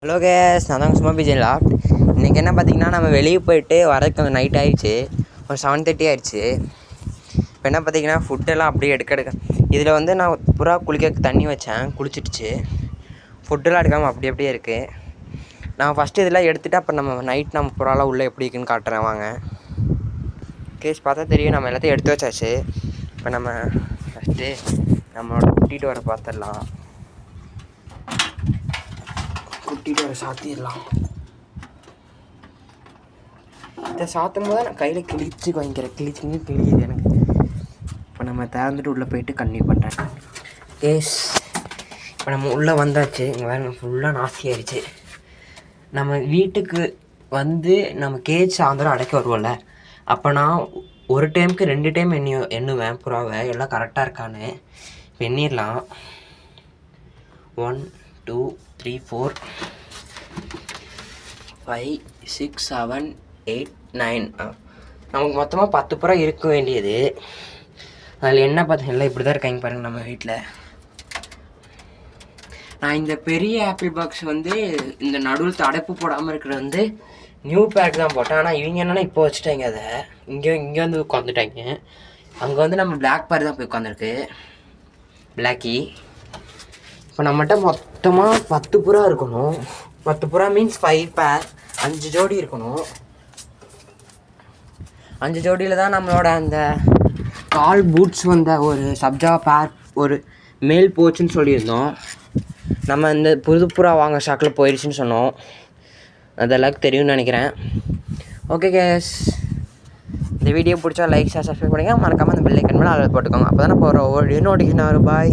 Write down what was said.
Hello case, நான் தான் சும்மா பிஜே லாஃப்ட். இன்றைக்கி என்ன பார்த்தீங்கன்னா, நம்ம வெளியே போயிட்டு வரக்கு நைட் ஆகிடுச்சு. ஒரு 7:30 ஆகிடுச்சு. இப்போ என்ன பார்த்தீங்கன்னா, ஃபுட்டெல்லாம் அப்படியே எடுக்க இதில் வந்து நான் புறா குளிக்க தண்ணி வச்சேன், குளிச்சிடுச்சு. ஃபுட்டெல்லாம் எடுக்காமல் அப்படியே இருக்குது. நான் ஃபஸ்ட்டு இதெல்லாம் எடுத்துகிட்டு அப்புறம் நம்ம நைட் நம்ம புறாலாம் உள்ளே எப்படி இருக்குன்னு காட்டுறேன் வாங்க. கேஸ் பார்த்தா தெரியும், நம்ம எல்லாத்தையும் எடுத்து வச்சாச்சு. இப்போ நம்ம ஃபஸ்ட்டு நம்மளோட கூட்டிகிட்டு வர பார்த்துடலாம். கூட்டிகிட்டு வர சாத்திடலாம். இதை சாத்தும் போது நான் கையில் கிழிச்சு கிழியுது எனக்கு. இப்போ நம்ம திறந்துட்டு உள்ளே போயிட்டு கன்டினியூ பண்ணுறேன். கேஸ் இப்போ நம்ம உள்ளே வந்தாச்சு. இங்கே வேறு ஃபுல்லாக நாஸ்தி ஆயிடுச்சு. நம்ம வீட்டுக்கு வந்து நம்ம கேஜ் சாயந்தரம் அடைக்க வருவோம்ல, அப்போ நான் ஒரு டைமுக்கு 2 டைம் எண்ணுவேன் புறாவை, எல்லாம் கரெக்டாக இருக்கான்னு. எண்ணிடலாம். 1 2 3 4 5 6 7 8 9. நமக்கு மொத்தமாக 10 புறா இருக்க வேண்டியது. அதில் என்ன பார்த்தீங்கன்னா இப்படி தான் இருக்காங்க பாருங்கள் நம்ம வீட்டில். நான் இந்த பெரிய ஆப்பிள் பாக்ஸ் வந்து இந்த நடுவில் அடைப்பு போடாமல் இருக்கிறது வந்து நியூ பேக் தான் போட்டேன். ஆனால் இவங்க என்னென்னா இப்போ வச்சுட்டாங்க. அதை இங்கே வந்து உட்காந்துட்டாங்க. அங்கே வந்து நம்ம பிளாக் பேர் தான் போய் உட்காந்துருக்கு, பிளாக்கி. இப்போ நம்மகிட்ட மொத்தமாக 10 புறா இருக்கணும். 10 புறா மீன்ஸ் 5 பேர், 5 ஜோடி இருக்கணும். 5 ஜோடியில் தான் நம்மளோட அந்த கால் பூட்ஸ் வந்த ஒரு சப்ஜா பேர் ஒரு மேல் போச்சுன்னு சொல்லியிருந்தோம். நம்ம இந்த புது புறா வாங்க ஸ்டாக்கில் போயிடுச்சுன்னு சொன்னோம். அதெல்லாம் தெரியும்னு நினைக்கிறேன். ஓகே கேஸ், இந்த வீடியோ பிடிச்சா லைக் ஷேர் சப்ஸ்கிரைப் பண்ணுங்கள். மறக்காமல் அந்த பெல் ஐக்கன் மேலே அதில் போட்டுக்கோங்க. அப்போ தான் நான் போகிற ஒவ்வொரு நோட்டிஃபிகேஷன் வரும். பாய்.